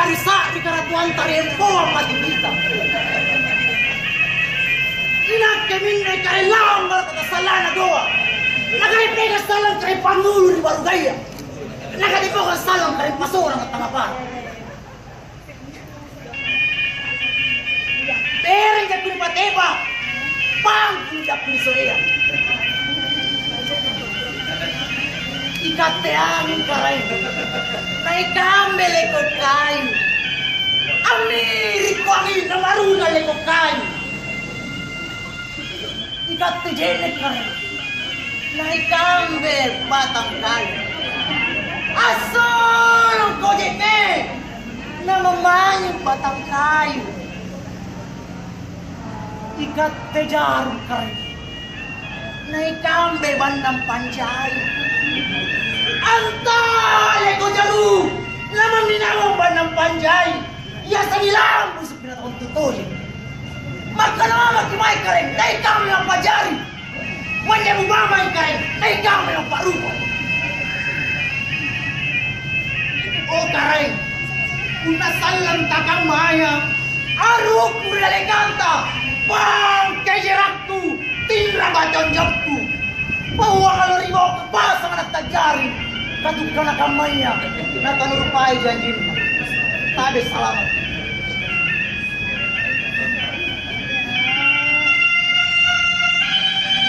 risa di karatuan tariempo ang matibita. Inag kami na kailangan malakasalan na doa. Nakalipay ka salang kay Pangulo ni Barugaya. Nakalipo ka salang kay Pasura ng Tangapan. Pero hindi ko ni Pateba, pang hindi ako ni Soria. Ikateangin ka rin. Naikambele ko kayo. Amirik ko ang ina marunal ko kayo. Ikatejenek ka rin. Naikambe batang kayo. Asol ang kodete na mamanyang batang kayo. Ikatejarum ka rin. Naikambe bandang panjay. Antay ko jaru naman ninawang ba ng panjay iya sa nilang busog na akong tutuloy magkanawa magkimay ka rin na ikaw ng pajari wala mo mamay ka rin na ikaw ng parupo o ka rin kung nasalang takang maya aruk mo naliganta pang kajiraktu tinrabatong jobku bawa kalau rin mo kapasa ka nagtagyari kadug ka na kamay niya natanurupay dyan din tabi salamat